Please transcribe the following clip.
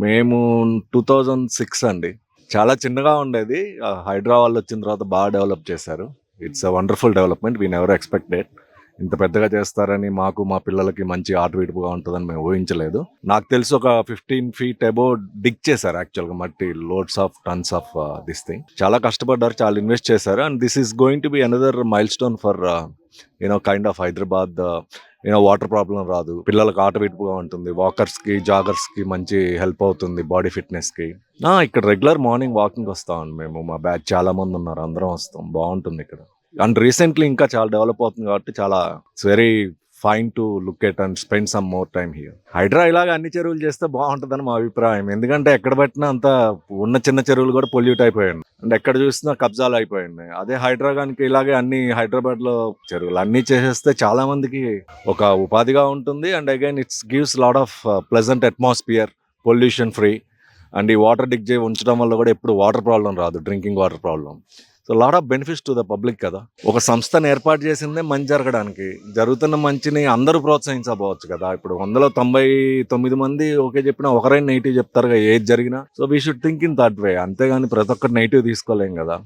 మేము 2006 అండి. చాలా చిన్నగా ఉండేది. హైడ్రా వాళ్ళొచ్చిన తర్వాత బాగా డెవలప్ చేశారు. It's a wonderful development. We never expected. ఇంత పెద్దగా చేస్తారని మాకు, మా పిల్లలకి మంచి ఆటువిడుపుగా ఉంటదని మేము ఊహించలేదు. నాకు తెలిసి ఒక 15 ఫీట్ అబోవ్ డిగ్ చేశారు యాక్చువల్‌గా మట్టి. Loads of tons of this thing. చాలా కష్టపడ్డారు. చాలా ఇన్వెస్ట్ చేశారు. And this is going to be another milestone for kind of Hyderabad. Water problem రాదు. పిల్లలకు ఆటవిడుపుగా ఉంటుంది. వాకర్స్‌కి, జాగర్స్‌కి మంచి హెల్ప్ అవుతుంది బాడీ ఫిట్‌నెస్‌కి. ఇక్కడ రెగ్యులర్ మార్నింగ్ వాకింగ్‌కి వస్తామండి మేము. మా బ్యాచ్ చాలా మందున్నారు. అందరం వస్తాం. బావుంటుంది ఇక్కడ. అండ్ రీసెంట్‌లీ ఇంకా చాలా డెవలప్ అవుతుంది కాబట్టి it's very fine to look at and spend some more time here. HYDRAA ఇలాగ అన్ని చెరువులు చేస్తే బావుంటదని మా అభిప్రాయం. ఎందుకంటే ఎక్కడ పెట్టినా అంతా ఉన్న చిన్న చెరువులు కూడా పొల్యూట్ అయిపోయాయి. అండ్ ఎక్కడ చూసినా కబ్జాలు అయిపోయాయి. అదే హైడ్రా గనుక ఇలాగే అన్ని హైదరాబాద్‌లో చెరువులు అన్నీ చేసేస్తే చాలా మందికి ఒక ఉపాధిగా ఉంటుంది. And again it's gives lot of pleasant atmosphere, pollution free. And ఈ వాటర్ డిగ్ ఉంచడం వల్ల కూడా ఎప్పుడు వాటర్ ప్రాబ్లం రాదు. Drinking water problem. So lot of benefits to the public కదా. ఒక సంస్థను ఏర్పాటు చేసిందే మంచి జరగడానికి. జరుగుతున్న మంచిని అందరూ ప్రోత్సహించబోవచ్చు కదా. ఇప్పుడు 199 మంది ఓకే చెప్పినా ఒకరైనా నెగిటివ్ చెప్తారుగా ఏది జరిగినా. So we should think in that way. అంతేగాని ప్రతి ఒక్కటి నెగిటివ్ తీసుకోలేం కదా.